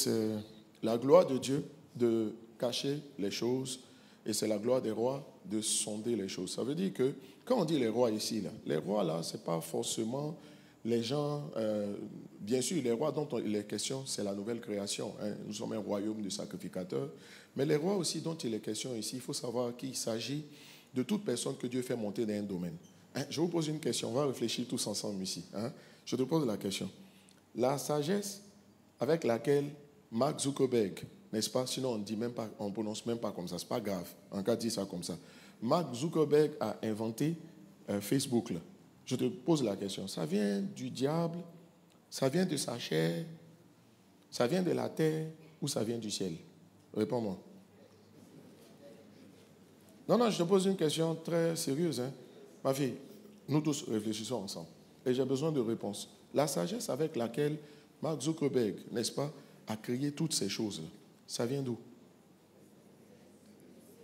c'est la gloire de Dieu de cacher les choses et c'est la gloire des rois de sonder les choses. Ça veut dire que quand on dit les rois ici, là, les rois là, ce n'est pas forcément les gens, bien sûr, les rois dont il est question, c'est la nouvelle création. Hein. Nous sommes un royaume de sacrificateurs. Mais les rois aussi dont il est question ici, il faut savoir qu'il s'agit de toute personne que Dieu fait monter dans un domaine. Hein. Je vous pose une question, on va réfléchir tous ensemble ici. Hein. Je te pose la question. La sagesse avec laquelle Mark Zuckerberg, n'est-ce pas, sinon on dit même pas, on prononce même pas comme ça, c'est pas grave, en cas de dire ça comme ça. Mark Zuckerberg a inventé Facebook là. Je te pose la question, ça vient du diable, ça vient de sa chair, ça vient de la terre ou ça vient du ciel? Réponds-moi. Non, je te pose une question très sérieuse. Hein. Ma fille, nous tous réfléchissons ensemble. Et j'ai besoin de réponses. La sagesse avec laquelle Mark Zuckerberg, n'est-ce pas, a créé toutes ces choses-là, ça vient d'où?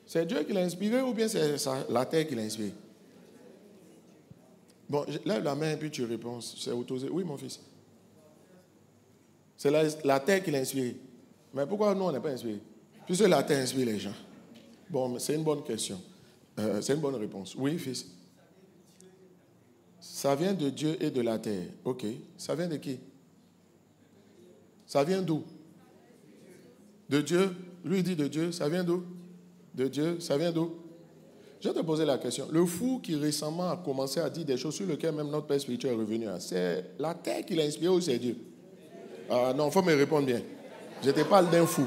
C'est Dieu qui l'a inspiré ou bien c'est la terre qui l'a inspiré? Bon, lève la main et puis tu réponds. C'est autorisé. Oui, mon fils. C'est la terre qui l'a inspiré. Mais pourquoi nous, on n'est pas inspiré? Puisque la terre inspire les gens. Bon, c'est une bonne question. C'est une bonne réponse. Oui, fils. Ça vient de Dieu et de la terre. Ok. Ça vient de qui? Ça vient d'où? De Dieu. Lui dit de Dieu. Ça vient d'où? De Dieu. Ça vient d'où? Je vais te poser la question. Le fou qui récemment a commencé à dire des choses sur lesquelles même notre Père spirituel est revenu, c'est la terre qui l'a inspiré ou c'est Dieu? Ah non, il faut me répondre bien. Je te parle d'un fou.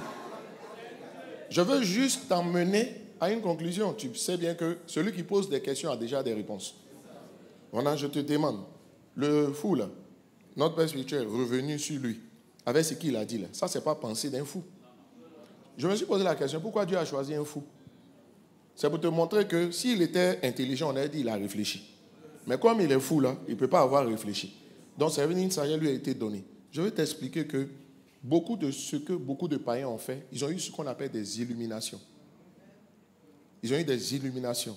Je veux juste t'emmener à une conclusion. Tu sais bien que celui qui pose des questions a déjà des réponses. Voilà, je te demande. Le fou, là, notre Père spirituel est revenu sur lui, avec ce qu'il a dit là. Ça, ce n'est pas penser d'un fou. Je me suis posé la question, pourquoi Dieu a choisi un fou? C'est pour te montrer que s'il était intelligent, on aurait dit qu'il a réfléchi. Mais comme il est fou là, il ne peut pas avoir réfléchi. Donc, ça veut dire qu'une sagesse lui a été donnée. Je vais t'expliquer que beaucoup de ce que beaucoup de païens ont fait, ils ont eu ce qu'on appelle des illuminations. Ils ont eu des illuminations.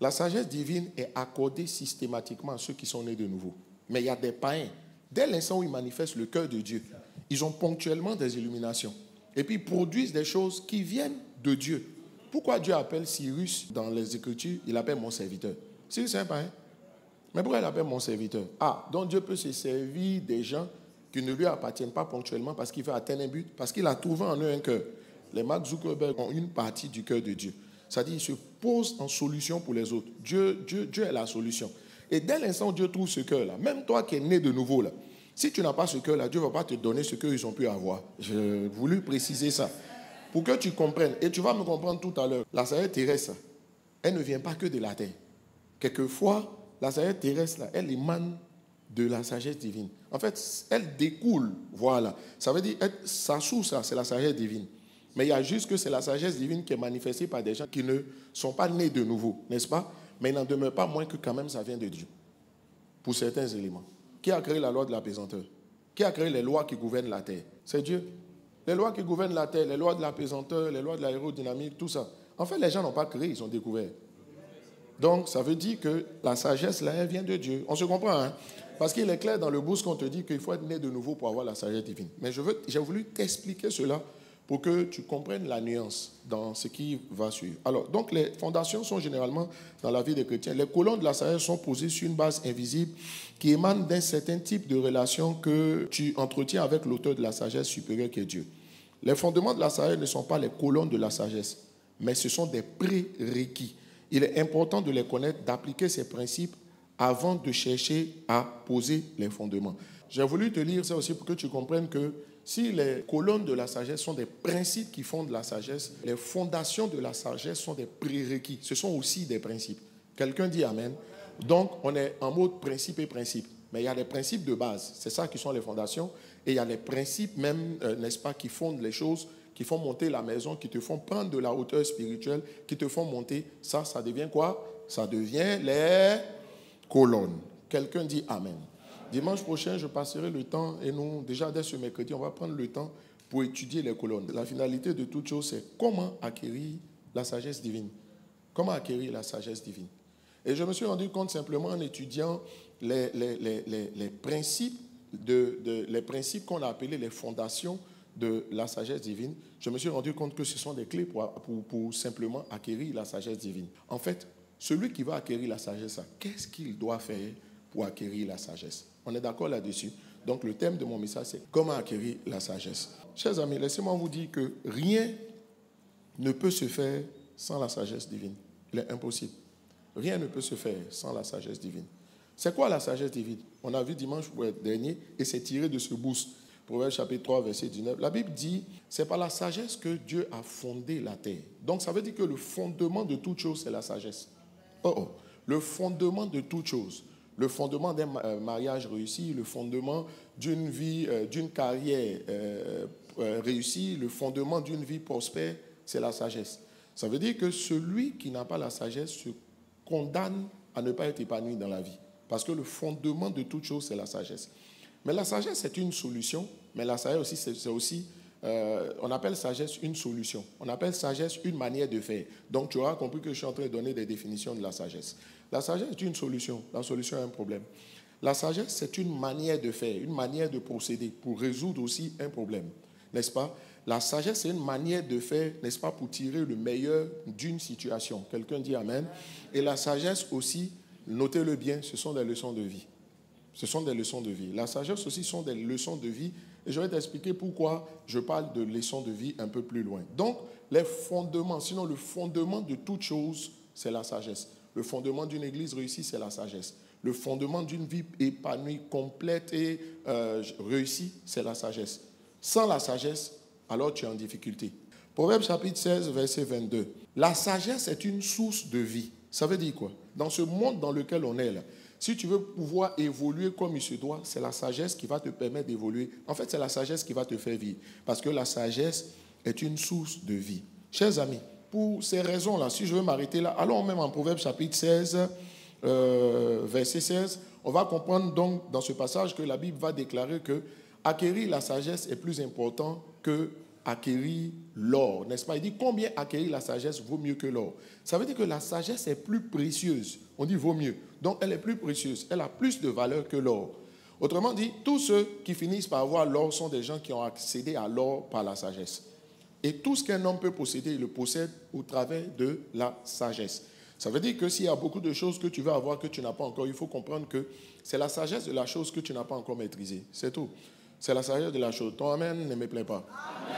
La sagesse divine est accordée systématiquement à ceux qui sont nés de nouveau. Mais il y a des païens, dès l'instant où ils manifestent le cœur de Dieu, ils ont ponctuellement des illuminations. Et puis ils produisent des choses qui viennent de Dieu. Pourquoi Dieu appelle Cyrus dans les Écritures, il appelle mon serviteur? Cyrus, c'est un païen. Mais pourquoi il appelle mon serviteur? Ah, donc Dieu peut se servir des gens qui ne lui appartiennent pas ponctuellement parce qu'il veut atteindre un but, parce qu'il a trouvé en eux un cœur. Les Mark Zuckerberg ont une partie du cœur de Dieu. C'est-à-dire qu'ils se posent en solution pour les autres. Dieu est la solution. Et dès l'instant où Dieu trouve ce cœur-là, même toi qui es né de nouveau, là, si tu n'as pas ce cœur-là, Dieu ne va pas te donner ce qu'ils ont pu avoir. J'ai voulu préciser ça. Pour que tu comprennes, et tu vas me comprendre tout à l'heure, la sagesse terrestre, elle ne vient pas que de la terre. Quelquefois, la sagesse terrestre, là, elle émane de la sagesse divine. En fait, elle découle, voilà. Ça veut dire, sa source, c'est la sagesse divine. Mais il y a juste que c'est la sagesse divine qui est manifestée par des gens qui ne sont pas nés de nouveau, n'est-ce pas? Mais il n'en demeure pas moins que quand même ça vient de Dieu, pour certains éléments. Qui a créé la loi de la pesanteur? Qui a créé les lois qui gouvernent la terre? C'est Dieu. Les lois qui gouvernent la terre, les lois de la pesanteur, les lois de l'aérodynamique, tout ça. En fait, les gens n'ont pas créé, ils ont découvert. Donc, ça veut dire que la sagesse, là, elle vient de Dieu. On se comprend, hein? Parce qu'il est clair dans le boost qu'on te dit qu'il faut être né de nouveau pour avoir la sagesse divine. Mais j'ai voulu t'expliquer cela pour que tu comprennes la nuance dans ce qui va suivre. Alors, donc, les fondations sont généralement dans la vie des chrétiens. Les colonnes de la sagesse sont posées sur une base invisible qui émane d'un certain type de relation que tu entretiens avec l'auteur de la sagesse supérieure qui est Dieu. Les fondements de la sagesse ne sont pas les colonnes de la sagesse, mais ce sont des prérequis. Il est important de les connaître, d'appliquer ces principes avant de chercher à poser les fondements. J'ai voulu te lire ça aussi pour que tu comprennes que si les colonnes de la sagesse sont des principes qui fondent la sagesse, les fondations de la sagesse sont des prérequis. Ce sont aussi des principes. Quelqu'un dit Amen. Donc, on est en mode principe et principe. Mais il y a les principes de base. C'est ça qui sont les fondations. Et il y a les principes même, n'est-ce pas, qui fondent les choses, qui font monter la maison, qui te font prendre de la hauteur spirituelle, qui te font monter. Ça devient quoi? Ça devient les colonnes. Quelqu'un dit Amen. Dimanche prochain, je passerai le temps, et nous, déjà dès ce mercredi, on va prendre le temps pour étudier les colonnes. La finalité de toute chose, c'est comment acquérir la sagesse divine. Comment acquérir la sagesse divine. Et je me suis rendu compte simplement en étudiant les principes qu'on a appelés les fondations de la sagesse divine, je me suis rendu compte que ce sont des clés pour simplement acquérir la sagesse divine. En fait, celui qui va acquérir la sagesse, qu'est-ce qu'il doit faire pour acquérir la sagesse? On est d'accord là-dessus. Donc le thème de mon message, c'est comment acquérir la sagesse. Chers amis, laissez-moi vous dire que rien ne peut se faire sans la sagesse divine. Il est impossible. Rien ne peut se faire sans la sagesse divine. C'est quoi la sagesse divine? On a vu dimanche dernier et c'est tiré de ce boost. Proverbe chapitre 3, verset 19. La Bible dit, c'est par la sagesse que Dieu a fondé la terre. Donc ça veut dire que le fondement de toute chose, c'est la sagesse. Le fondement de toute chose. Le fondement d'un mariage réussi, le fondement d'une vie, d'une carrière réussie, le fondement d'une vie prospère, c'est la sagesse. Ça veut dire que celui qui n'a pas la sagesse se condamne à ne pas être épanoui dans la vie. Parce que le fondement de toute chose, c'est la sagesse. Mais la sagesse, c'est une solution. Mais la sagesse aussi, c'est aussi, on appelle sagesse une solution. On appelle sagesse une manière de faire. Donc, tu auras compris que je suis en train de donner des définitions de la sagesse. La sagesse est une solution. La solution est un problème. La sagesse, c'est une manière de faire, une manière de procéder pour résoudre aussi un problème. N'est-ce pas? La sagesse, c'est une manière de faire, n'est-ce pas, pour tirer le meilleur d'une situation. Quelqu'un dit Amen. Et la sagesse aussi, notez-le bien, ce sont des leçons de vie. Ce sont des leçons de vie. La sagesse aussi sont des leçons de vie. Et je vais t'expliquer pourquoi je parle de leçons de vie un peu plus loin. Donc, les fondements, sinon le fondement de toute chose, c'est la sagesse. Le fondement d'une église réussie, c'est la sagesse. Le fondement d'une vie épanouie, complète et réussie, c'est la sagesse. Sans la sagesse, alors tu es en difficulté. Proverbe chapitre 16, verset 22. La sagesse est une source de vie. Ça veut dire quoi? Dans ce monde dans lequel on est là, si tu veux pouvoir évoluer comme il se doit, c'est la sagesse qui va te permettre d'évoluer. En fait, c'est la sagesse qui va te faire vivre. Parce que la sagesse est une source de vie. Chers amis, pour ces raisons-là, si je veux m'arrêter là, allons même en Proverbe chapitre 16, verset 16. On va comprendre donc dans ce passage que la Bible va déclarer que acquérir la sagesse est plus important que acquérir l'or, n'est-ce pas? Il dit combien acquérir la sagesse vaut mieux que l'or. Ça veut dire que la sagesse est plus précieuse. On dit vaut mieux. Donc elle est plus précieuse. Elle a plus de valeur que l'or. Autrement dit, tous ceux qui finissent par avoir l'or sont des gens qui ont accédé à l'or par la sagesse. Et tout ce qu'un homme peut posséder, il le possède au travers de la sagesse. Ça veut dire que s'il y a beaucoup de choses que tu veux avoir que tu n'as pas encore, il faut comprendre que c'est la sagesse de la chose que tu n'as pas encore maîtrisée. C'est tout. C'est la sagesse de la chose. Ton amen ne me plaît pas. Amen.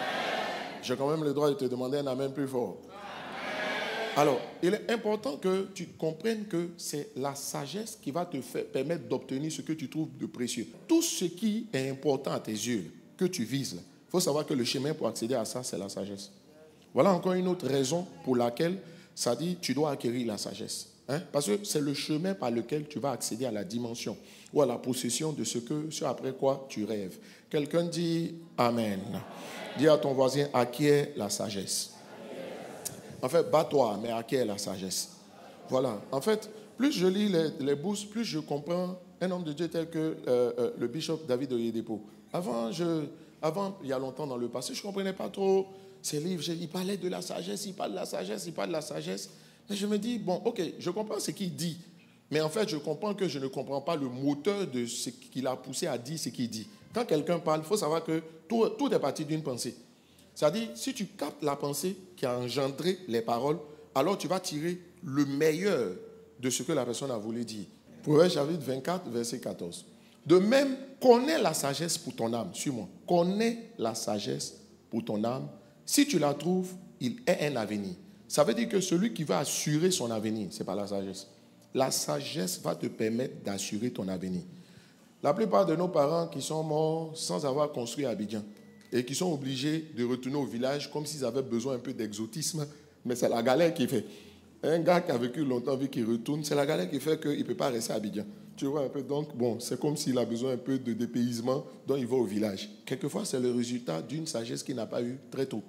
J'ai quand même le droit de te demander un amen plus fort. Amen. Alors, il est important que tu comprennes que c'est la sagesse qui va te permettre d'obtenir ce que tu trouves de précieux. Tout ce qui est important à tes yeux, que tu vises, il faut savoir que le chemin pour accéder à ça, c'est la sagesse. Voilà encore une autre raison pour laquelle ça dit tu dois acquérir la sagesse. Parce que c'est le chemin par lequel tu vas accéder à la dimension ou à la possession de ce après quoi tu rêves. Quelqu'un dit Amen. Dis à ton voisin, acquiert la sagesse. En fait, bats-toi, mais acquiert la sagesse. Voilà. En fait, plus je lis les boosts, plus je comprends un homme de Dieu tel que le bishop David Oyedepo. Avant, il y a longtemps dans le passé, je ne comprenais pas trop ces livres. Il parlait de la sagesse, il parle de la sagesse, il parle de la sagesse. Mais je me dis, bon, ok, je comprends ce qu'il dit. Mais en fait, je comprends que je ne comprends pas le moteur de ce qu'il a poussé à dire ce qu'il dit. Quand quelqu'un parle, il faut savoir que tout est parti d'une pensée. C'est-à-dire, si tu captes la pensée qui a engendré les paroles, alors tu vas tirer le meilleur de ce que la personne a voulu dire. Proverbe chapitre 24, verset 14. De même, connais la sagesse pour ton âme. Suis-moi. Connais la sagesse pour ton âme. Si tu la trouves, il est un avenir. Ça veut dire que celui qui va assurer son avenir, ce n'est pas la sagesse. La sagesse va te permettre d'assurer ton avenir. La plupart de nos parents qui sont morts sans avoir construit Abidjan et qui sont obligés de retourner au village comme s'ils avaient besoin un peu d'exotisme, mais c'est la galère qui fait. Un gars qui a vécu longtemps, vu qu'il retourne, c'est la galère qui fait qu'il ne peut pas rester à Abidjan. Tu vois un peu, donc bon, c'est comme s'il a besoin un peu de dépaysement, donc il va au village. Quelquefois, c'est le résultat d'une sagesse qu'il n'a pas eue très tôt.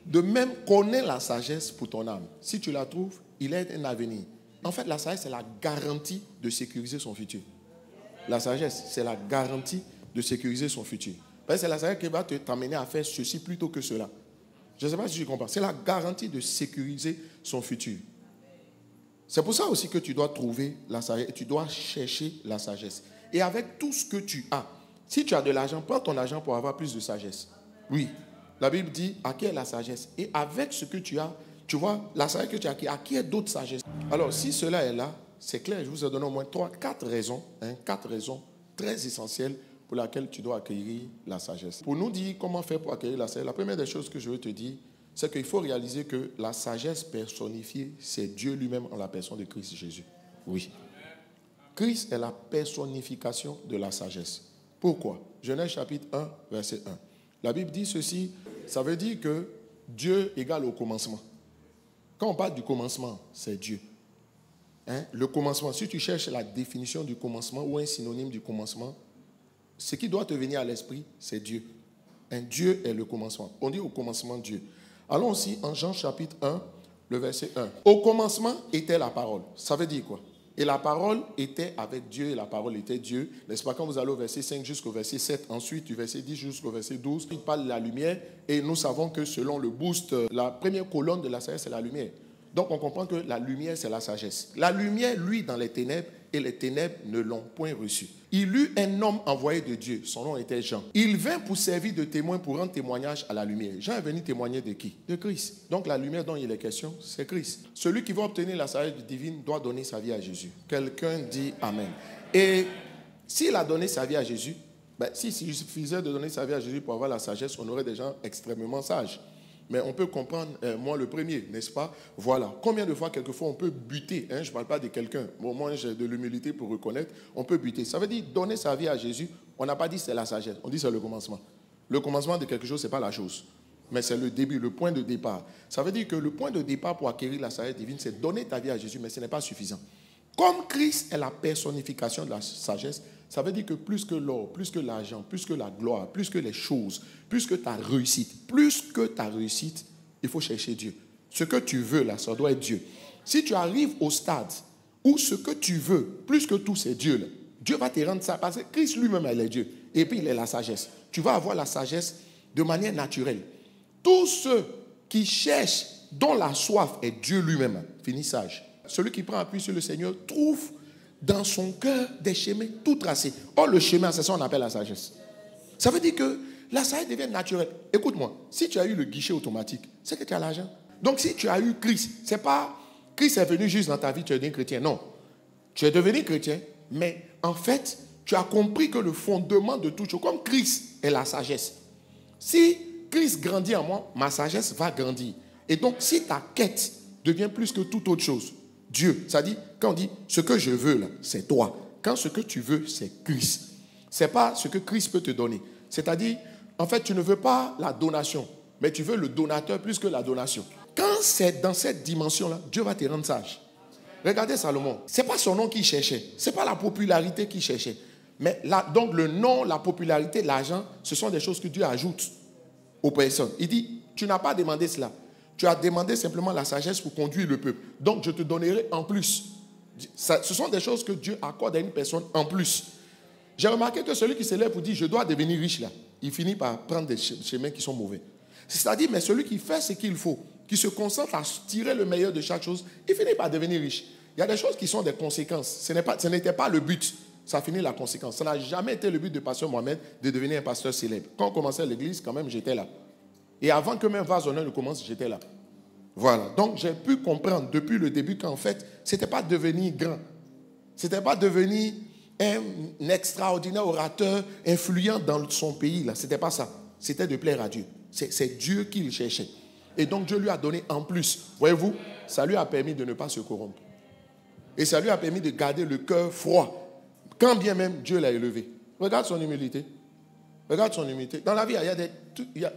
De même, connais la sagesse pour ton âme. Si tu la trouves, il est un avenir. En fait, la sagesse, c'est la garantie de sécuriser son futur. La sagesse, c'est la garantie de sécuriser son futur. Parce que c'est la sagesse qui va t'amener à faire ceci plutôt que cela. Je ne sais pas si tu comprends. C'est la garantie de sécuriser son futur. C'est pour ça aussi que tu dois trouver la sagesse. Tu dois chercher la sagesse. Et avec tout ce que tu as, si tu as de l'argent, prends ton argent pour avoir plus de sagesse. Oui. La Bible dit, à qui est la sagesse? Et avec ce que tu as, tu vois, la sagesse que tu as acquis, à qui est d'autres sagesse? Alors, si cela est là, c'est clair, je vous ai donné au moins 4 raisons, 4 raisons très essentielles pour lesquelles tu dois acquérir la sagesse. Pour nous dire comment faire pour acquérir la sagesse, la première des choses que je veux te dire, c'est qu'il faut réaliser que la sagesse personnifiée, c'est Dieu lui-même en la personne de Christ Jésus. Oui. Christ est la personnification de la sagesse. Pourquoi? Genèse chapitre 1, verset 1. La Bible dit ceci, ça veut dire que Dieu égale au commencement. Quand on parle du commencement, c'est Dieu. Le commencement, si tu cherches la définition du commencement ou un synonyme du commencement, ce qui doit te venir à l'esprit, c'est Dieu. Dieu est le commencement. On dit au commencement Dieu. Allons aussi en Jean chapitre 1, le verset 1. Au commencement était la parole. Ça veut dire quoi? Et la parole était avec Dieu et la parole était Dieu. N'est-ce pas? Quand vous allez au verset 5 jusqu'au verset 7, ensuite du verset 10 jusqu'au verset 12, il parle de la lumière et nous savons que selon le boost, la première colonne de la sagesse, c'est la lumière. Donc on comprend que la lumière, c'est la sagesse. La lumière, lui, dans les ténèbres, et les ténèbres ne l'ont point reçu. Il eut un homme envoyé de Dieu, son nom était Jean. Il vint pour servir de témoin, pour rendre témoignage à la lumière. Jean est venu témoigner de qui? De Christ. Donc la lumière dont il est question, c'est Christ. Celui qui va obtenir la sagesse divine doit donner sa vie à Jésus. Quelqu'un dit Amen. Et s'il a donné sa vie à Jésus, s'il suffisait de donner sa vie à Jésus pour avoir la sagesse, on aurait des gens extrêmement sages. Mais on peut comprendre, moi le premier, n'est-ce pas? Voilà. Combien de fois, quelquefois, on peut buter, je ne parle pas de quelqu'un, bon, moi j'ai de l'humilité pour reconnaître, on peut buter. Ça veut dire donner sa vie à Jésus, on n'a pas dit c'est la sagesse, on dit c'est le commencement. Le commencement de quelque chose, ce n'est pas la chose, mais c'est le début, le point de départ. Ça veut dire que le point de départ pour acquérir la sagesse divine, c'est donner ta vie à Jésus, mais ce n'est pas suffisant. Comme Christ est la personnification de la sagesse, ça veut dire que plus que l'or, plus que l'argent, plus que la gloire, plus que les choses, plus que ta réussite, il faut chercher Dieu. Ce que tu veux là, ça doit être Dieu. Si tu arrives au stade où ce que tu veux, plus que tout, c'est Dieu, là, Dieu va te rendre ça parce que Christ lui-même, il est Dieu. Et puis, il est la sagesse. Tu vas avoir la sagesse de manière naturelle. Tous ceux qui cherchent, dont la soif est Dieu lui-même, finit sage. Celui qui prend appui sur le Seigneur trouve dans son cœur des chemins tout tracés. Or, le chemin, c'est ça qu'on appelle la sagesse. Ça veut dire que la sagesse devient naturelle. Écoute-moi, si tu as eu le guichet automatique, c'est que tu as l'argent. Donc, si tu as eu Christ, c'est pas Christ est venu juste dans ta vie, tu es devenu chrétien. Non. Tu es devenu chrétien, mais en fait, tu as compris que le fondement de tout chose, comme Christ est la sagesse. Si Christ grandit en moi, ma sagesse va grandir. Et donc, si ta quête devient plus que toute autre chose, Dieu, ça dit, quand on dit ce que je veux là, c'est toi. Quand ce que tu veux, c'est Christ. Ce n'est pas ce que Christ peut te donner. C'est-à-dire, en fait, tu ne veux pas la donation, mais tu veux le donateur plus que la donation. Quand c'est dans cette dimension-là, Dieu va te rendre sage. Regardez Salomon, ce n'est pas son nom qu'il cherchait, ce n'est pas la popularité qu'il cherchait. Mais là, donc le nom, la popularité, l'argent, ce sont des choses que Dieu ajoute aux personnes. Il dit, tu n'as pas demandé cela. Tu as demandé simplement la sagesse pour conduire le peuple. Donc, je te donnerai en plus. Ce sont des choses que Dieu accorde à une personne en plus. J'ai remarqué que celui qui se lève pour dire, je dois devenir riche là, il finit par prendre des chemins qui sont mauvais. C'est-à-dire, mais celui qui fait ce qu'il faut, qui se concentre à tirer le meilleur de chaque chose, il finit par devenir riche. Il y a des choses qui sont des conséquences. Ce n'était pas le but. Ça finit la conséquence. Ça n'a jamais été le but de Pasteur Mohamed de devenir un pasteur célèbre. Quand on commençait l'église, quand même, j'étais là. Et avant que même Vase Honneur ne commence, j'étais là. Voilà. Donc, j'ai pu comprendre depuis le début qu'en fait, ce n'était pas devenir grand. Ce n'était pas devenir un extraordinaire orateur influent dans son pays. Ce n'était pas ça. C'était de plaire à Dieu. C'est Dieu qu'il cherchait. Et donc, Dieu lui a donné en plus. Voyez-vous, ça lui a permis de ne pas se corrompre. Et ça lui a permis de garder le cœur froid. Quand bien même Dieu l'a élevé. Regarde son humilité. Regarde son humilité. Dans la vie,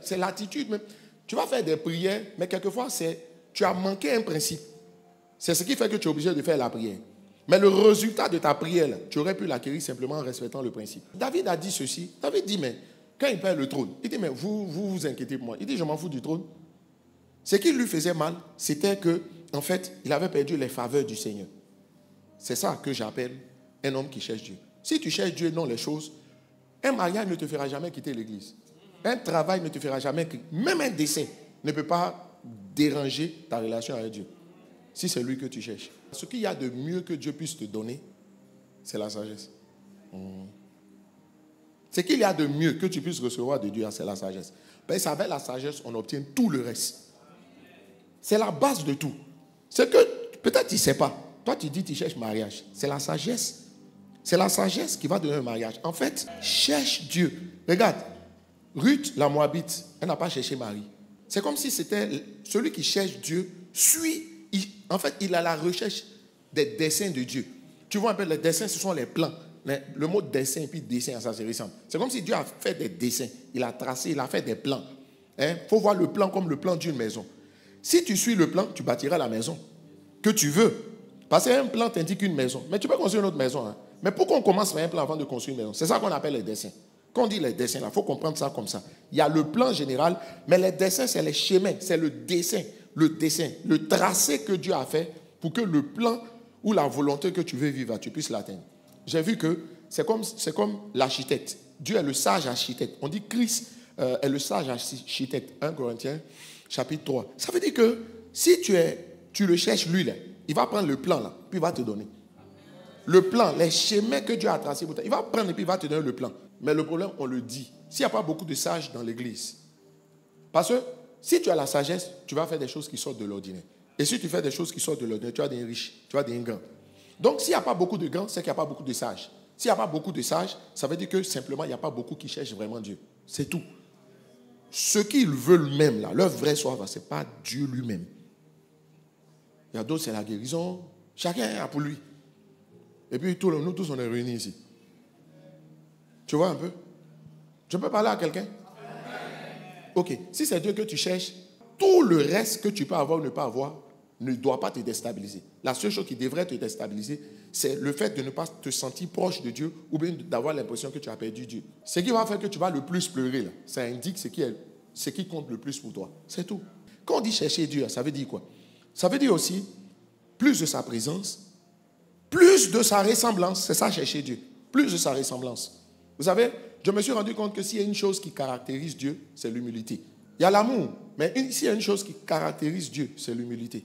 c'est l'attitude même. Tu vas faire des prières, mais quelquefois, tu as manqué un principe. C'est ce qui fait que tu es obligé de faire la prière. Mais le résultat de ta prière, là, tu aurais pu l'acquérir simplement en respectant le principe. David a dit ceci. David dit, mais quand il perd le trône, il dit, mais vous inquiétez pour moi. Il dit, je m'en fous du trône. Ce qui lui faisait mal, c'était que, en fait, il avait perdu les faveurs du Seigneur. C'est ça que j'appelle un homme qui cherche Dieu. Si tu cherches Dieu, non les choses, un mariage ne te fera jamais quitter l'église. Un travail ne te fera jamais quitter. Même un décès ne peut pas déranger ta relation avec Dieu. Si c'est lui que tu cherches. Ce qu'il y a de mieux que Dieu puisse te donner, c'est la sagesse. Ce qu'il y a de mieux que tu puisses recevoir de Dieu, c'est la sagesse. Ben, c'est avec la sagesse on obtient tout le reste. C'est la base de tout. C'est que, peut-être tu ne sais pas. Toi, tu dis que tu cherches mariage. C'est la sagesse. C'est la sagesse qui va donner un mariage. En fait, cherche Dieu. Regarde, Ruth, la Moabite, elle n'a pas cherché Marie. C'est comme si c'était celui qui cherche Dieu, en fait, il a la recherche des desseins de Dieu. Tu vois un peu, les dessins, ce sont les plans. Le mot dessin et puis dessin, ça se ressemble. C'est comme si Dieu a fait des dessins. Il a tracé, il a fait des plans. Il faut voir le plan comme le plan d'une maison. Si tu suis le plan, tu bâtiras la maison que tu veux. Parce qu'un plan t'indique une maison. Mais tu peux construire une autre maison. Hein. Mais pourquoi on commence par un plan avant de construire une maison? C'est ça qu'on appelle les dessins. Quand on dit les dessins, il faut comprendre ça comme ça. Il y a le plan général, mais les dessins, c'est les chemins, c'est le dessin, le tracé que Dieu a fait pour que le plan ou la volonté que tu veux vivre, tu puisses l'atteindre. J'ai vu que c'est comme l'architecte. Dieu est le sage architecte. On dit Christ est le sage architecte. 1 Corinthiens, chapitre 3. Ça veut dire que si tu le cherches, lui, là, il va prendre le plan, là, puis il va te donner. Le plan, les chemins que Dieu a tracés pour toi, il va prendre et puis il va te donner le plan. Mais le problème, on le dit. S'il n'y a pas beaucoup de sages dans l'église, parce que si tu as la sagesse, tu vas faire des choses qui sortent de l'ordinaire. Et si tu fais des choses qui sortent de l'ordinaire, tu as des riches, tu as des grands. Donc, s'il n'y a pas beaucoup de grands, c'est qu'il n'y a pas beaucoup de sages. S'il n'y a pas beaucoup de sages, ça veut dire que simplement, il n'y a pas beaucoup qui cherchent vraiment Dieu. C'est tout. Ceux qui veulent même, là, leur vrai soif, ce n'est pas Dieu lui-même. Il y a d'autres, c'est la guérison. Chacun a pour lui. Et puis, nous tous, on est réunis ici. Tu vois un peu? Je peux parler à quelqu'un? Ok. Si c'est Dieu que tu cherches, tout le reste que tu peux avoir ou ne pas avoir ne doit pas te déstabiliser. La seule chose qui devrait te déstabiliser, c'est le fait de ne pas te sentir proche de Dieu ou bien d'avoir l'impression que tu as perdu Dieu. Ce qui va faire que tu vas le plus pleurer, là, ça indique ce qui compte le plus pour toi. C'est tout. Quand on dit chercher Dieu, ça veut dire quoi? Ça veut dire aussi plus de sa présence, plus de sa ressemblance. C'est ça, chercher Dieu. Plus de sa ressemblance. Vous savez, je me suis rendu compte que s'il y a une chose qui caractérise Dieu, c'est l'humilité. Il y a l'amour, mais s'il y a une chose qui caractérise Dieu, c'est l'humilité.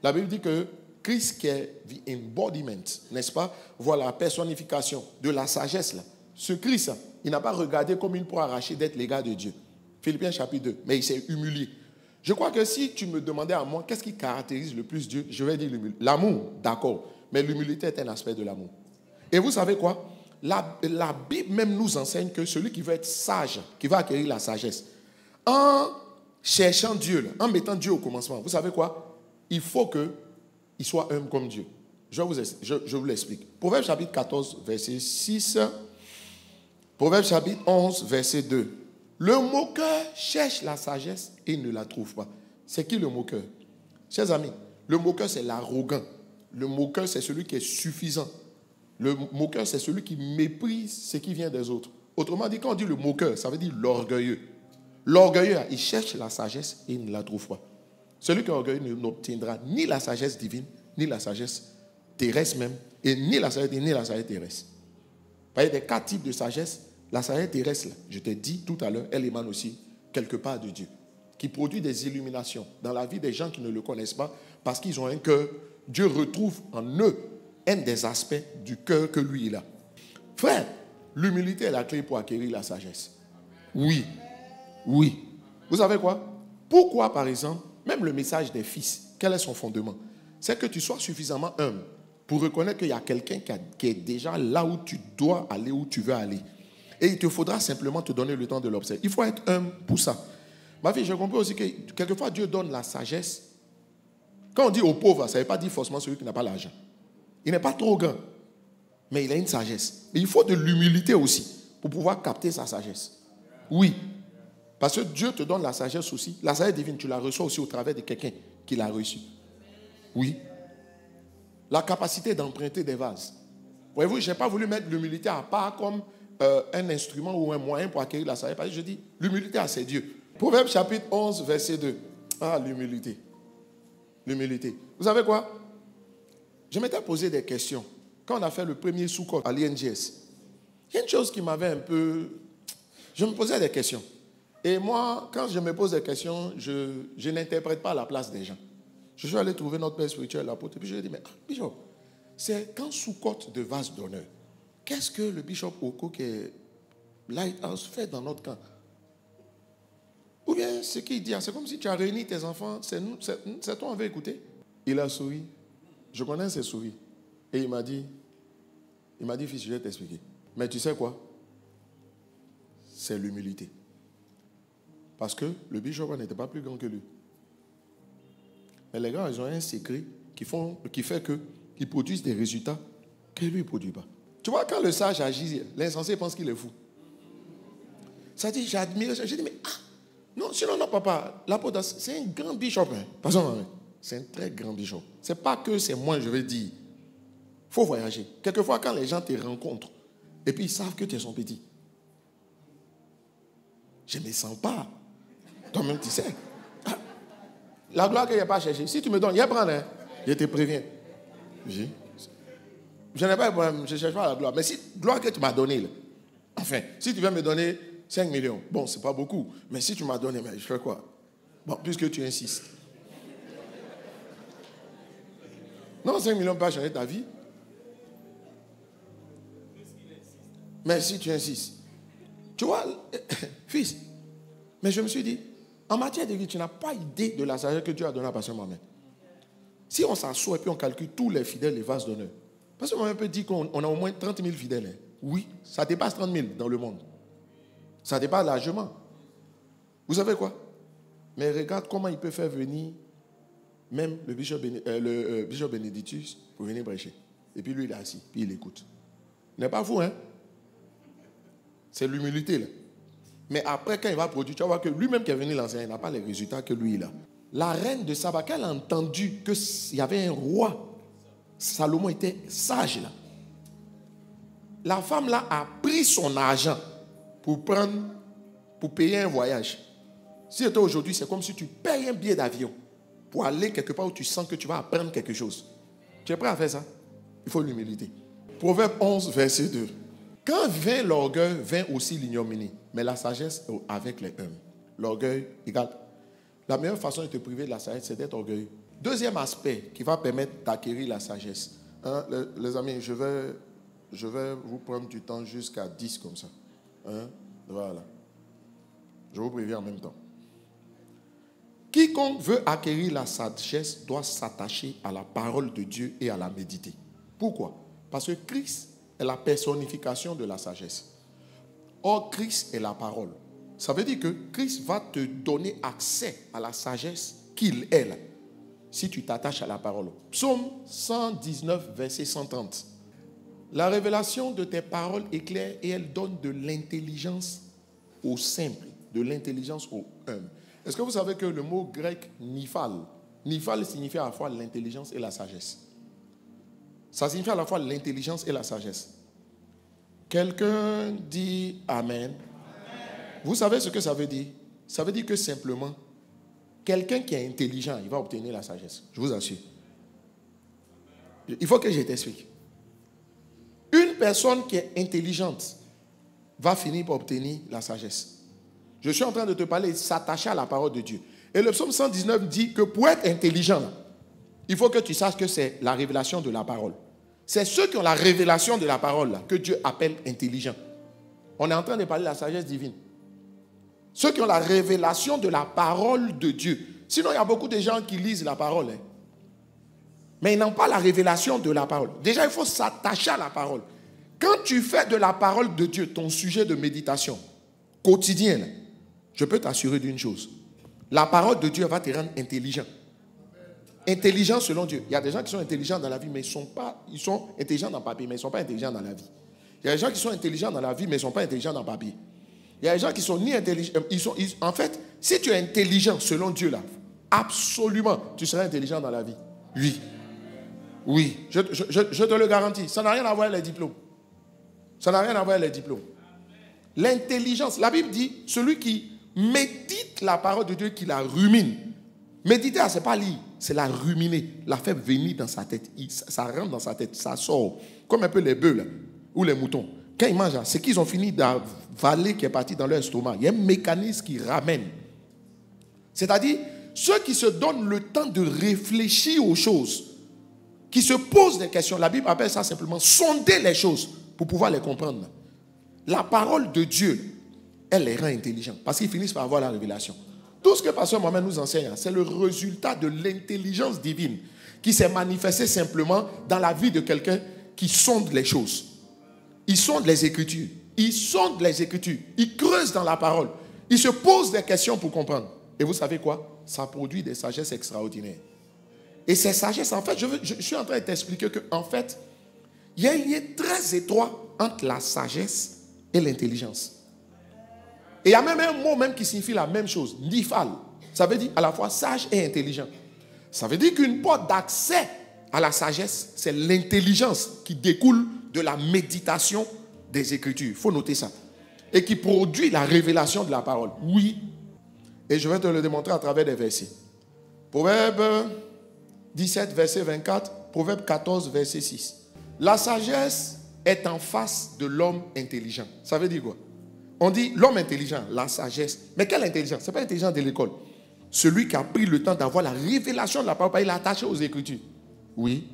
La Bible dit que Christ qui est the embodiment, n'est-ce pas? Voilà la personnification de la sagesse. Là. Ce Christ, il n'a pas regardé comme une proie arrachée d'être l'égal de Dieu. Philippiens chapitre 2, mais il s'est humilié. Je crois que si tu me demandais à moi, qu'est-ce qui caractérise le plus Dieu, je vais dire l'amour, d'accord. Mais l'humilité est un aspect de l'amour. Et vous savez quoi? La Bible même nous enseigne que celui qui veut être sage, qui va acquérir la sagesse, en cherchant Dieu, là, en mettant Dieu au commencement, vous savez quoi? Il faut qu'il soit humble comme Dieu. Je vous l'explique. Proverbe chapitre 14, verset 6. Proverbe chapitre 11, verset 2. Le moqueur cherche la sagesse et ne la trouve pas. C'est qui le moqueur? Chers amis, le moqueur c'est l'arrogant. Le moqueur c'est celui qui est suffisant. Le moqueur c'est celui qui méprise ce qui vient des autres. Autrement dit, quand on dit le moqueur, ça veut dire l'orgueilleux. L'orgueilleux, il cherche la sagesse et il ne la trouve pas. Celui qui est orgueilleux n'obtiendra ni la sagesse divine, ni la sagesse terrestre même, et ni la sagesse divine, ni la sagesse terrestre. Il y a des 4 types de sagesse. La sagesse terrestre, je t'ai dit tout à l'heure, elle émane aussi quelque part de Dieu, qui produit des illuminations dans la vie des gens qui ne le connaissent pas, parce qu'ils ont un cœur. Dieu retrouve en eux un des aspects du cœur que lui, il a. Frère, l'humilité est la clé pour acquérir la sagesse. Oui. Oui. Vous savez quoi? Pourquoi, par exemple, même le message des fils, quel est son fondement? C'est que tu sois suffisamment humble pour reconnaître qu'il y a quelqu'un qui est déjà là où tu dois aller, où tu veux aller. Et il te faudra simplement te donner le temps de l'observer. Il faut être humble pour ça. Ma fille, je comprends aussi que quelquefois Dieu donne la sagesse. Quand on dit aux pauvres, ça ne veut pas dire forcément celui qui n'a pas l'argent. Il n'est pas trop grand, mais il a une sagesse. Et il faut de l'humilité aussi pour pouvoir capter sa sagesse. Oui. Parce que Dieu te donne la sagesse aussi. La sagesse divine, tu la reçois aussi au travers de quelqu'un qui l'a reçue. Oui. La capacité d'emprunter des vases. Voyez-vous, je n'ai pas voulu mettre l'humilité à part comme un instrument ou un moyen pour acquérir la sagesse. Parce que je dis, l'humilité, c'est Dieu. Proverbe chapitre 11, verset 2. Ah, l'humilité. L'humilité. Vous savez quoi? Je m'étais posé des questions. Quand on a fait le premier sous-code à l'INGS, il y a une chose qui m'avait un peu... Je me posais des questions. Et moi, quand je me pose des questions, je n'interprète pas la place des gens. Je suis allé trouver notre père spirituel, l'apôtre, et puis je lui ai dit, mais Bishop, c'est quand sous-cote de vase d'honneur, qu'est-ce que le Bishop Oko, qui est Lighthouse, fait dans notre camp? Ou bien ce qu'il dit, c'est comme si tu as réuni tes enfants, c'est toi on veut écouter. Il a souri. Je connais ses souris. Et il m'a dit, fils, je vais t'expliquer. Mais tu sais quoi? C'est l'humilité. Parce que le bishop n'était pas plus grand que lui. Mais les gars, ils ont un secret qui fait qu'ils produisent des résultats que lui ne produit pas. Tu vois, quand le sage agit, l'insensé pense qu'il est fou. Ça dit, j'admire ça. J'ai dit, mais non, sinon, non, papa, l'apôtre, c'est un grand bishop. Hein. C'est un très grand bishop. Ce n'est pas que c'est moi, je vais dire. Il faut voyager. Quelquefois, quand les gens te rencontrent, et puis ils savent que tu es son petit, je ne me sens pas. Toi-même, tu sais. La gloire qu'il n'y a pas cherché. Si tu me donnes, il y a prendre, hein. Je te préviens. Je n'ai pas de problème, je ne cherche pas la gloire. Mais si gloire que tu m'as donnée, là, enfin, si tu viens me donner 5 millions, bon, ce n'est pas beaucoup. Mais si tu m'as donné, mais je fais quoi? Bon, puisque tu insistes. Non, 5 millions ne peuvent pas changer ta vie. Mais si tu insistes. Tu vois, fils, mais je me suis dit, en matière de vie, tu n'as pas idée de la sagesse que Dieu a donnée à Pasteur Mohamed. Si on s'assoit et puis on calcule tous les fidèles, les vases d'honneur, Pasteur Mohamed peut dire qu'on a au moins 30 000 fidèles. Hein. Oui, ça dépasse 30 000 dans le monde. Ça dépasse largement. Vous savez quoi? Mais regarde comment il peut faire venir même le bishop Benedictus pour venir prêcher. Et puis lui, il est assis, puis il écoute. Il n'est pas fou, hein? C'est l'humilité, là. Mais après, quand il va produire, tu vas voir que lui-même qui est venu l'enseigner, il n'a pas les résultats que lui, il a. La reine de Saba, quand elle a entendu qu'il y avait un roi, Salomon était sage, là. La femme, là, a pris son argent pour payer un voyage. Si c'était aujourd'hui, c'est comme si tu payes un billet d'avion pour aller quelque part où tu sens que tu vas apprendre quelque chose. Tu es prêt à faire ça? Il faut l'humilité. Proverbe 11, verset 2. Quand vient l'orgueil, vient aussi l'ignominie. Mais la sagesse avec les humbles. L'orgueil, regarde. La meilleure façon de te priver de la sagesse, c'est d'être orgueilleux. Deuxième aspect qui va permettre d'acquérir la sagesse. Hein, les amis, je vais vous prendre du temps jusqu'à 10 comme ça. Hein, voilà. Je vous préviens en même temps. Quiconque veut acquérir la sagesse doit s'attacher à la parole de Dieu et à la méditer. Pourquoi? Parce que Christ est la personnification de la sagesse. Or, Christ est la parole. Ça veut dire que Christ va te donner accès à la sagesse qu'il est là, si tu t'attaches à la parole. Psaume 119, verset 130. La révélation de tes paroles est claire et elle donne de l'intelligence aux simples, de l'intelligence aux humbles. Est-ce que vous savez que le mot grec niphal signifie à la fois l'intelligence et la sagesse? Ça signifie à la fois l'intelligence et la sagesse. Quelqu'un dit Amen. Amen. Vous savez ce que ça veut dire? Ça veut dire que simplement, quelqu'un qui est intelligent, il va obtenir la sagesse. Je vous assure. Il faut que je t'explique. Une personne qui est intelligente va finir par obtenir la sagesse. Je suis en train de te parler de s'attacher à la parole de Dieu. Et le psaume 119 dit que pour être intelligent, il faut que tu saches que c'est la révélation de la parole. C'est ceux qui ont la révélation de la parole là, que Dieu appelle intelligents. On est en train de parler de la sagesse divine. Ceux qui ont la révélation de la parole de Dieu. Sinon, il y a beaucoup de gens qui lisent la parole. Hein. Mais ils n'ont pas la révélation de la parole. Déjà, il faut s'attacher à la parole. Quand tu fais de la parole de Dieu ton sujet de méditation quotidienne, je peux t'assurer d'une chose. La parole de Dieu va te rendre intelligent. Intelligent selon Dieu. Il y a des gens qui sont intelligents dans la vie, mais ils sont intelligents dans le papier, mais ils ne sont pas intelligents dans la vie. Il y a des gens qui sont intelligents dans la vie, mais ils ne sont pas intelligents dans le papier. Il y a des gens qui sont ni intelligents. En fait, si tu es intelligent selon Dieu, là, absolument, tu seras intelligent dans la vie. Oui. Oui. Je te le garantis. Ça n'a rien à voir avec les diplômes. Ça n'a rien à voir avec les diplômes. L'intelligence, la Bible dit, celui qui médite la parole de Dieu, qui la rumine. Méditer, ce n'est pas lire, c'est la ruminer, la faire venir dans sa tête. Ça rentre dans sa tête, ça sort. Comme un peu les bœufs là, ou les moutons. Quand ils mangent, c'est qu'ils ont fini d'avaler qui est parti dans leur estomac. Il y a un mécanisme qui ramène. C'est-à-dire, ceux qui se donnent le temps de réfléchir aux choses, qui se posent des questions, la Bible appelle ça simplement sonder les choses pour pouvoir les comprendre. La parole de Dieu, elle les rend intelligents parce qu'ils finissent par avoir la révélation. Tout ce que Pasteur Mohamed nous enseigne, c'est le résultat de l'intelligence divine qui s'est manifestée simplement dans la vie de quelqu'un qui sonde les choses. Il sonde les Écritures. Il sonde les Écritures. Il creuse dans la parole. Il se pose des questions pour comprendre. Et vous savez quoi? Ça produit des sagesses extraordinaires. Et ces sagesses, en fait, je suis en train de t'expliquer qu'en fait, il y a un lien très étroit entre la sagesse et l'intelligence. Et il y a même un mot même qui signifie la même chose, nifal. Ça veut dire à la fois sage et intelligent. Ça veut dire qu'une porte d'accès à la sagesse, c'est l'intelligence qui découle de la méditation des Écritures. Il faut noter ça. Et qui produit la révélation de la parole. Oui. Et je vais te le démontrer à travers des versets. Proverbe 17, verset 24. Proverbe 14, verset 6. La sagesse est en face de l'homme intelligent. Ça veut dire quoi? On dit l'homme intelligent, la sagesse. Mais quelle intelligence? Ce n'est pas l'intelligence de l'école. Celui qui a pris le temps d'avoir la révélation de la parole, il est attaché aux Écritures. Oui.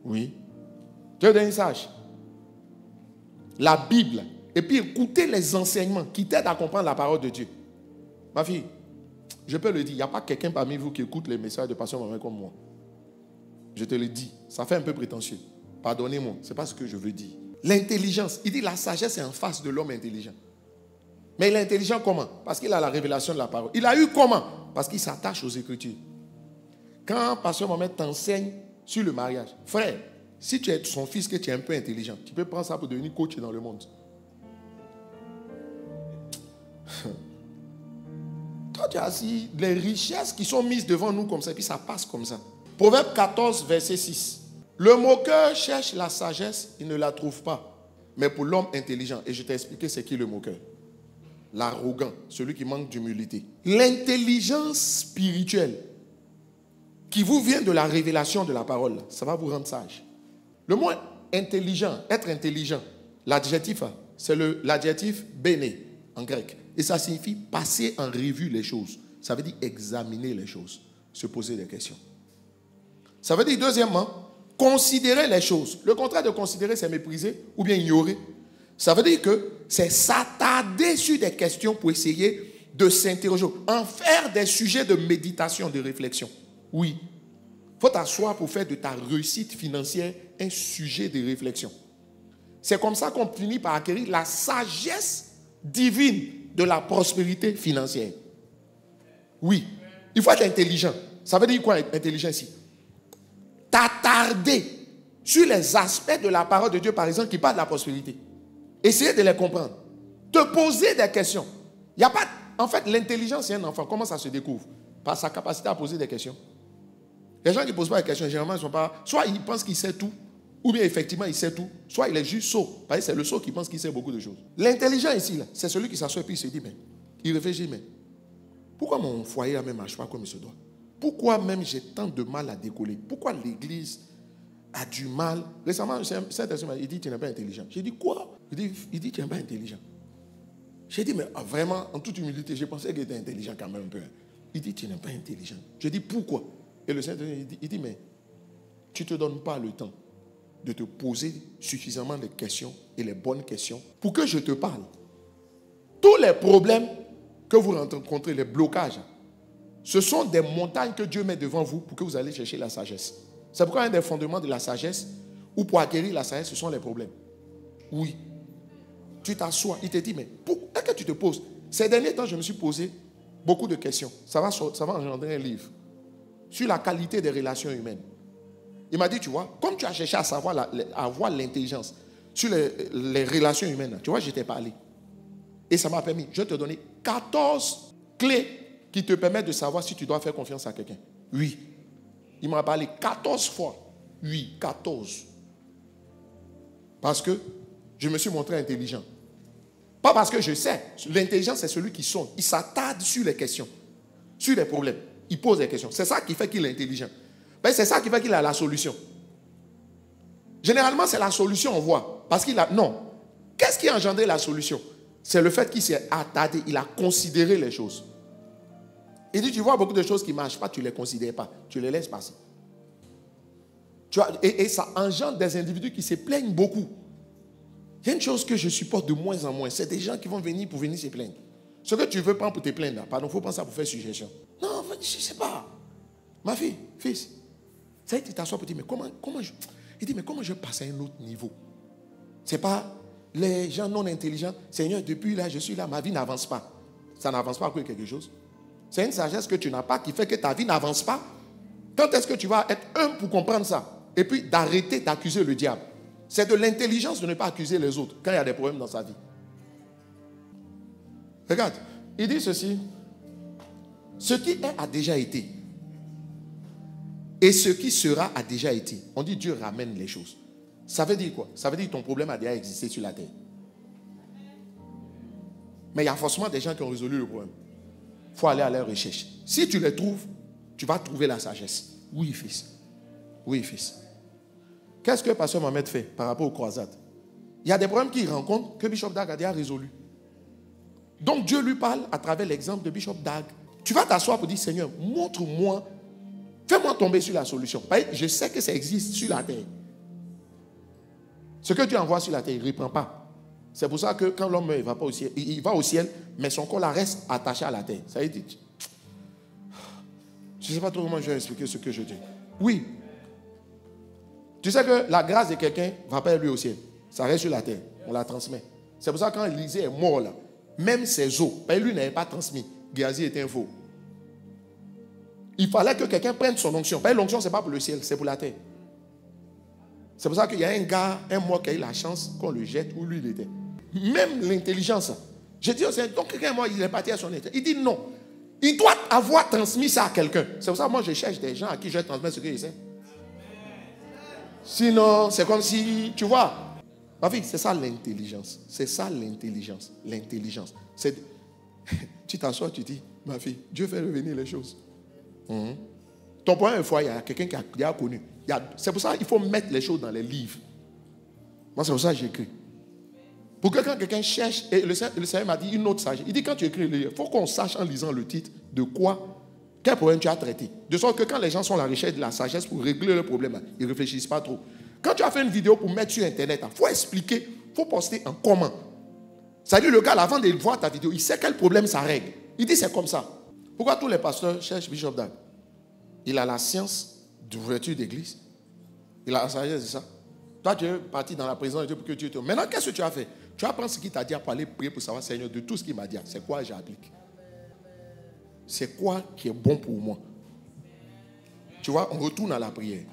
Oui. Dieu donne sage. La Bible. Et puis écoutez les enseignements qui t'aident à comprendre la parole de Dieu. Ma fille, je peux le dire, il n'y a pas quelqu'un parmi vous qui écoute les messages de Pasteur Mohamed comme moi. Je te le dis. Ça fait un peu prétentieux. Pardonnez-moi, ce n'est pas ce que je veux dire. L'intelligence, il dit la sagesse est en face de l'homme intelligent. Mais il est intelligent comment? Parce qu'il a la révélation de la parole. Il a eu comment? Parce qu'il s'attache aux Écritures. Quand Pasteur Mohamed t'enseigne sur le mariage, frère, si tu es son fils, que tu es un peu intelligent, tu peux prendre ça pour devenir coach dans le monde. Toi, tu as assis les richesses qui sont mises devant nous comme ça, et puis ça passe comme ça. Proverbe 14, verset 6. Le moqueur cherche la sagesse, il ne la trouve pas. Mais pour l'homme intelligent, et je t'ai expliqué c'est qui le moqueur. L'arrogant, celui qui manque d'humilité. L'intelligence spirituelle qui vous vient de la révélation de la parole, ça va vous rendre sage. Le mot intelligent, être intelligent, l'adjectif, c'est l'adjectif béné en grec. Et ça signifie passer en revue les choses. Ça veut dire examiner les choses, se poser des questions. Ça veut dire, deuxièmement, considérer les choses. Le contraire de considérer, c'est mépriser ou bien ignorer. Ça veut dire que c'est s'attarder sur des questions pour essayer de s'interroger, en faire des sujets de méditation, de réflexion. Oui. Il faut t'asseoir pour faire de ta réussite financière un sujet de réflexion. C'est comme ça qu'on finit par acquérir la sagesse divine de la prospérité financière. Oui. Il faut être intelligent. Ça veut dire quoi être intelligent ici? T'attarder sur les aspects de la parole de Dieu, par exemple, qui parlent de la prospérité. Essayer de les comprendre. Te poser des questions. Il y a pas... En fait, l'intelligence, c'est un enfant. Comment ça se découvre? Par sa capacité à poser des questions. Les gens qui ne posent pas des questions, généralement, ils sont pas... Soit ils pensent qu'ils savent tout, ou bien effectivement, ils savent tout. Soit il est juste sot. Parce que c'est le sot qui pense qu'il sait beaucoup de choses. L'intelligent ici, là, c'est celui qui s'assoit et puis il se dit, mais... Il réfléchit, mais... Pourquoi mon foyer ne marche pas comme il se doit? Pourquoi même j'ai tant de mal à décoller? Pourquoi l'église a du mal? Récemment, cette personne il dit, tu n'es pas intelligent. J'ai dit, quoi? Il dit, tu n'es pas intelligent. J'ai dit, mais vraiment, en toute humilité, j'ai pensé qu'il était intelligent quand même un peu. Il dit, tu n'es pas intelligent. J'ai dit, pourquoi? Et le Seigneur, il dit, mais tu ne te donnes pas le temps de te poser suffisamment de questions et les bonnes questions pour que je te parle. Tous les problèmes que vous rencontrez, les blocages, ce sont des montagnes que Dieu met devant vous pour que vous allez chercher la sagesse. C'est pourquoi un des fondements de la sagesse, ou pour acquérir la sagesse, ce sont les problèmes. Oui. Tu t'assois, il te dit, mais pourquoi que tu te poses? Ces derniers temps, je me suis posé beaucoup de questions. Ça va engendrer un livre sur la qualité des relations humaines. Il m'a dit, tu vois, comme tu as cherché à savoir, à avoir l'intelligence sur les relations humaines, tu vois, je t'ai parlé. Et ça m'a permis, je vais te donner 14 clés qui te permettent de savoir si tu dois faire confiance à quelqu'un. Oui. Il m'a parlé 14 fois. Oui, 14. Parce que je me suis montré intelligent. Pas parce que je sais. L'intelligence, c'est celui qui sonde. Il s'attarde sur les questions, sur les problèmes. Il pose des questions. C'est ça qui fait qu'il est intelligent. Ben, c'est ça qui fait qu'il a la solution. Généralement, c'est la solution, on voit. Parce qu'il a... Non. Qu'est-ce qui a engendré la solution? C'est le fait qu'il s'est attardé. Il a considéré les choses. Il dit, tu vois beaucoup de choses qui ne marchent pas, tu ne les considères pas. Tu les laisses passer. Tu vois, et ça engendre des individus qui se plaignent beaucoup. Il y a une chose que je supporte de moins en moins. C'est des gens qui vont venir pour venir se plaindre. Ce que tu veux prendre pour te plaindre, là. Pardon, il faut prendre ça pour faire suggestion. Non, je ne sais pas. Ma fille, fils, ça y est, tu t'assois pour dire, mais comment je... Il dit, mais comment je passe à un autre niveau? Ce n'est pas les gens non intelligents. Seigneur, depuis là, je suis là, ma vie n'avance pas. Ça n'avance pas à cause de quelque chose. C'est une sagesse que tu n'as pas qui fait que ta vie n'avance pas. Quand est-ce que tu vas être humble pour comprendre ça? Et puis d'arrêter d'accuser le diable. C'est de l'intelligence de ne pas accuser les autres quand il y a des problèmes dans sa vie. Regarde, il dit ceci. Ce qui est a déjà été. Et ce qui sera a déjà été. On dit Dieu ramène les choses. Ça veut dire quoi? Ça veut dire que ton problème a déjà existé sur la terre. Mais il y a forcément des gens qui ont résolu le problème. Il faut aller à leur recherche. Si tu les trouves, tu vas trouver la sagesse. Oui, fils. Oui, fils. Qu'est-ce que Pasteur Mohamed fait par rapport aux croisades? Il y a des problèmes qu'il rencontre que Bishop Dag a déjà résolus. Donc Dieu lui parle à travers l'exemple de Bishop Dag. Tu vas t'asseoir pour dire, Seigneur, montre-moi, fais-moi tomber sur la solution. Je sais que ça existe sur la terre. Ce que Dieu envoie sur la terre, il ne reprend pas. C'est pour ça que quand l'homme meurt, il va pas au ciel. Il va au ciel, mais son corps là reste attaché à la terre. Ça veut dire, je ne sais pas trop comment je vais expliquer ce que je dis. Oui. Tu sais que la grâce de quelqu'un ne va pas lui au ciel. Ça reste sur la terre. On la transmet. C'est pour ça que quand Élisée est mort là, même ses os, lui n'avait pas transmis. Géasi était un faux. Il fallait que quelqu'un prenne son onction. L'onction, ce n'est pas pour le ciel, c'est pour la terre. C'est pour ça qu'il y a un gars, un mois qui a eu la chance qu'on le jette où lui il était. Même l'intelligence. Je dis, donc quelqu'un, moi, il est parti à son état. Il dit non. Il doit avoir transmis ça à quelqu'un. C'est pour ça que moi, je cherche des gens à qui je transmets ce que je sais. Sinon, c'est comme si, tu vois, ma fille, c'est ça l'intelligence. C'est ça l'intelligence. L'intelligence. Tu t'assois, tu dis, ma fille, Dieu fait revenir les choses. Ton point, une fois, il y a quelqu'un qui a déjà connu. C'est pour ça qu'il faut mettre les choses dans les livres. Moi, c'est pour ça que j'écris. Pour que quand quelqu'un cherche, et le Seigneur m'a dit une autre sagesse. Il dit, quand tu écris le livre, il faut qu'on sache en lisant le titre de quoi, quel problème tu as traité. De sorte que quand les gens sont à la recherche de la sagesse pour régler le problème, ils ne réfléchissent pas trop. Quand tu as fait une vidéo pour mettre sur Internet, il faut expliquer, il faut poster en comment. C'est-à-dire, le gars, avant de voir ta vidéo, il sait quel problème ça règle. Il dit, c'est comme ça. Pourquoi tous les pasteurs cherchent Bishop Dag? Il a la science d'ouverture d'église. Il a la sagesse de ça. Toi, tu es parti dans la présence de Dieu pour que Dieu te... Maintenant, qu'est-ce que tu as fait? Tu apprends ce qu'il t'a dit pour aller prier pour savoir, Seigneur, de tout ce qu'il m'a dit. C'est quoi j'applique? C'est quoi qui est bon pour moi? Tu vois, on retourne à la prière.